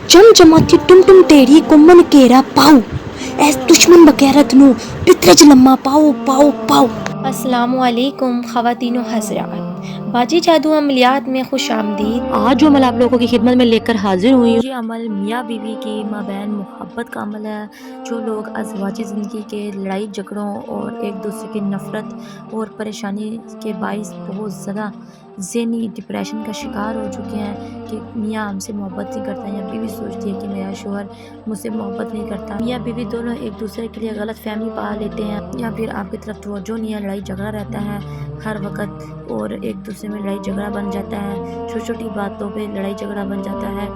जमाती टुम टुम तेरी कुम्मन केरा पाओ ऐस दुश्मन बगैरत नु पितरज लम्मा पाओ पाओ पाओ। अस्सलामुअलैकुम ख़वातीनो हज़रात, बाजी जादू अमलियात में खुश आमदीद। आज जो अमल आप लोगों की खिदमत में लेकर हाजिर हुई हूँ, ये अमल मियाँ बीवी की माबैन मोहब्बत का अमल है। जो लोग अज़वाजी ज़िंदगी के लड़ाई झगड़ों और एक दूसरे की नफ़रत और परेशानी के बाइस बहुत ज़्यादा ज़हनी डिप्रेशन का शिकार हो चुके हैं कि मियाँ हमसे मोहब्बत नहीं करता, या बीवी सोचती है कि मेरा शोहर मुझसे मोहब्बत नहीं करता, मियाँ बीवी दोनों एक दूसरे के लिए गलत फहमी पा लेते हैं, या फिर आपकी तरफ तवज्जो नहीं है, लड़ाई झगड़ा रहता है हर वक्त और एक दूसरे में लड़ाई झगड़ा बन जाता है, छोटी छोटी बातों पे लड़ाई झगड़ा बन जाता है,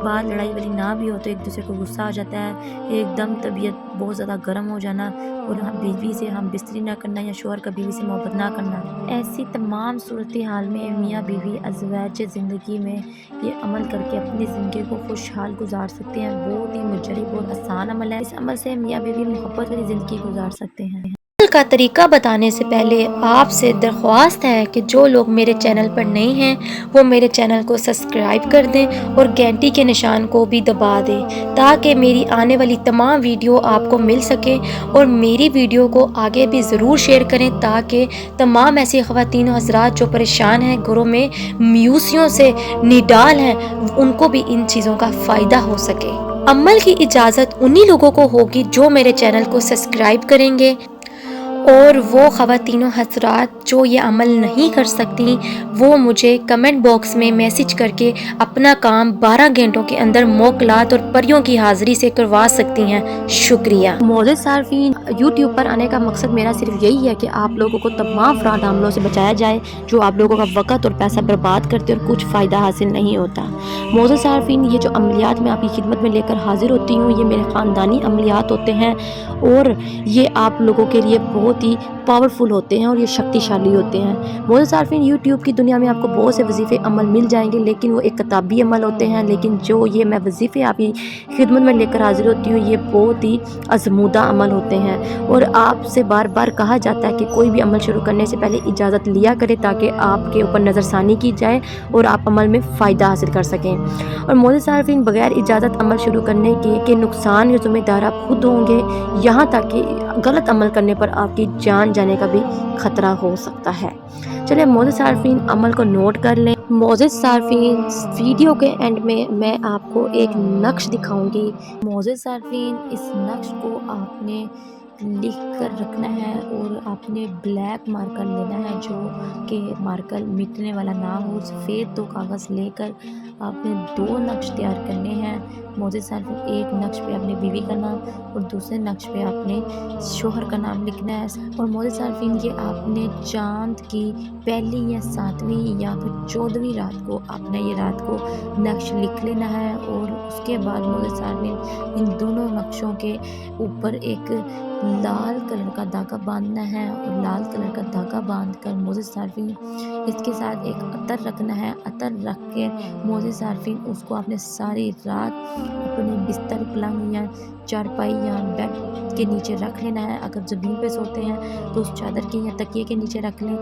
बात लड़ाई वाली ना भी हो तो एक दूसरे को गुस्सा आ जाता है, एकदम तबीयत बहुत ज़्यादा गर्म हो जाना और बीवी से हम बिस्तरी ना करना या शोहर का बीवी से मोहब्बत ना करना। ऐसी तमाम सूरत हाल में मियाँ बीवी अज़वाज ज़िंदगी में ये अमल करके अपनी ज़िंदगी को खुशहाल गुजार सकते हैं। बहुत ही मुजरब और आसान अमल है। इस अमल से मियाँ बीवी मोहब्बत वाली ज़िंदगी गुजार सकते हैं। अमल का तरीका बताने से पहले आपसे दरख्वास्त है कि जो लोग मेरे चैनल पर नए हैं वो मेरे चैनल को सब्सक्राइब कर दें और घंटी के निशान को भी दबा दें ताकि मेरी आने वाली तमाम वीडियो आपको मिल सके, और मेरी वीडियो को आगे भी ज़रूर शेयर करें ताकि तमाम ऐसी ख़वातीन हज़रात जो परेशान हैं, घरों में म्यूसियों से निडाल हैं, उनको भी इन चीज़ों का फ़ायदा हो सके। अमल की इजाज़त उन्हीं लोगों को होगी जो मेरे चैनल को सब्सक्राइब करेंगे, और वो ख़वातीनों हज़रात जो ये अमल नहीं कर सकती वो मुझे कमेंट बॉक्स में मैसेज करके अपना काम 12 घंटों के अंदर मोकलात और परियों की हाज़िरी से करवा सकती हैं। शुक्रिया। मौजूद सार्फिन, यूट्यूब पर आने का मकसद मेरा सिर्फ यही है कि आप लोगों को तमाम फ्रॉड हमलों से बचाया जाए जो आप लोगों का वक़्त और पैसा बर्बाद करते और कुछ फ़ायदा हासिल नहीं होता। मौजूद सार्फिन, ये जो अमलियात मैं आपकी खिदमत में लेकर हाजिर होती हूँ ये मेरे ख़ानदानी अमलियात होते हैं और ये आप लोगों के लिए बहुत ही पावरफुल होते हैं और ये शक्तिशाली होते हैं। मौजूद सार्फिन, यूट्यूब की दुनिया में आपको बहुत से वजीफ़े अमल मिल जाएंगे लेकिन वो एक किताबी अमल होते हैं, लेकिन जो ये मैं वजीफ़े आपकी खिदमत में लेकर हाजिर होती हूँ ये बहुत ही आज़मूदा अमल होते हैं। और आपसे बार बार कहा जाता है कि कोई भी अमल शुरू करने से पहले इजाज़त लिया करें ताकि आपके ऊपर नज़रसानी की जाए और आप अमल में फ़ायदा हासिल कर सकें। और मौजूद सार्फिन, बगैर इजाज़त अमल शुरू करने के नुकसान के ज़िम्मेदार आप खुद होंगे, यहाँ तक कि गलत अमल करने पर आपकी जान जाने का भी ख़तरा हो सकता है। चलिए मौजूद सार्फिन, अमल को नोट कर लें। मौजूद सार्फिन, वीडियो के एंड में मैं आपको एक नक्श दिखाऊंगी। मौजूद सार्फिन, इस नक्श को आपने लिख कर रखना है और आपने ब्लैक मार्कर लेना है जो कि मार्कर मिटने वाला ना हो। सफ़ेद 2 कागज़ लेकर आपने 2 नक्श तैयार करने हैं। मौजूद सार्फिन, एक नक्श पे आपने बीवी का नाम और दूसरे नक्श पे आपने शोहर का नाम लिखना है। और मौजूद सार्फिन, ये आपने चाँद की पहली या 7वीं या फिर 14वीं रात को आपने ये रात को नक्श लिख लेना है। और उसके बाद मौजूद सार्फिन, इन दोनों नक्शों के ऊपर एक लाल कलर का धागा बांधना है और लाल कलर का धागा बांध कर मौजूद सार्फिन इसके साथ एक अतर रखना है। अतर रख के मौजूद सार्फिन उसको आपने सारी रात अपने बिस्तर, पलंग या चारपाई या बेड के नीचे रख लेना है। अगर ज़मीन पे सोते हैं तो उस चादर के या तकिए के नीचे रख लें,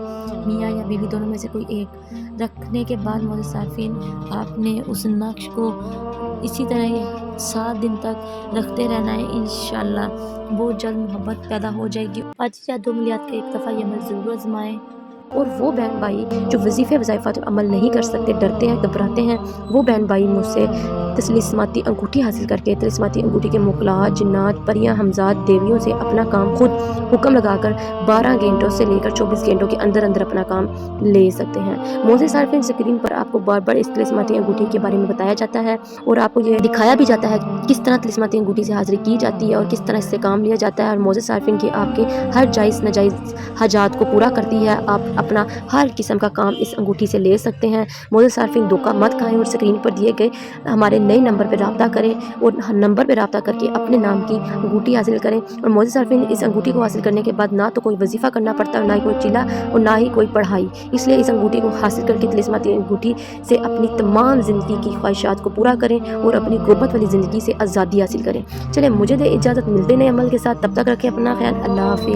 मियाँ या बीवी दोनों में से कोई एक। रखने के बाद मौजूद सार्फिन आपने उस नक्श को इसी तरह 7 दिन तक रखते रहना है। इंशाल्लाह बहुत जल्द मोहब्बत पैदा हो जाएगी। आज या 2 अमलियात का एक दफ़ा ये अमल ज़रूर आजमाएं। और वो बहन भाई जो वजीफ़े वज़ाइफ़ात और अमल नहीं कर सकते, डरते हैं, घबराते हैं, वो बहन भाई मुझसे तस्लीमाती अंगूठी हासिल करके तस्लीमाती अंगूठी के मुकलात, जिन्नात, परियां, हमजात, देवियों से अपना काम खुद हुक्म लगाकर 12 घंटों से लेकर 24 घंटों के अंदर अंदर अपना काम ले सकते हैं। मौजूद सार्फिन, स्क्रीन पर आपको बार बार इस तस्लीमाती अंगूठी के बारे में बताया जाता है और आपको ये दिखाया भी जाता है किस तरह तस्लीमाती अंगूठी से हाज़िरी की जाती है और किस तरह इससे काम लिया जाता है। और मौजूद सार्फिन की आपके हर जायज़ नाजायज़ हाजात को पूरा करती है। आप अपना हर किस्म का काम इस अंगूठी से ले सकते हैं। मौजूद सार्फिन, धोखा मत खाएं और स्क्रीन पर दिए गए हमारे नए नंबर पर रब्ता करें और नंबर पर रब्ता करके अपने नाम की अंगूठी हासिल करें। और मौजूद सार्फिन, इस अंगूठी को हासिल करने के बाद ना तो कोई वजीफ़ा करना पड़ता है, ना ही कोई चिल्ला और ना ही कोई पढ़ाई। इसलिए इस अंगूठी को हासिल करके तस्लीमाती अंगूठी से अपनी तमाम ज़िंदगी की ख्वाहिशात को पूरा करें और अपनी गुर्बत वाली ज़िंदगी से आज़ादी हासिल करें। चलें मुझे दे इजाज़त, मिलते नए अमल के साथ, तब तक रखें अपना ख्याल। अल्लाह हाफ़िज़।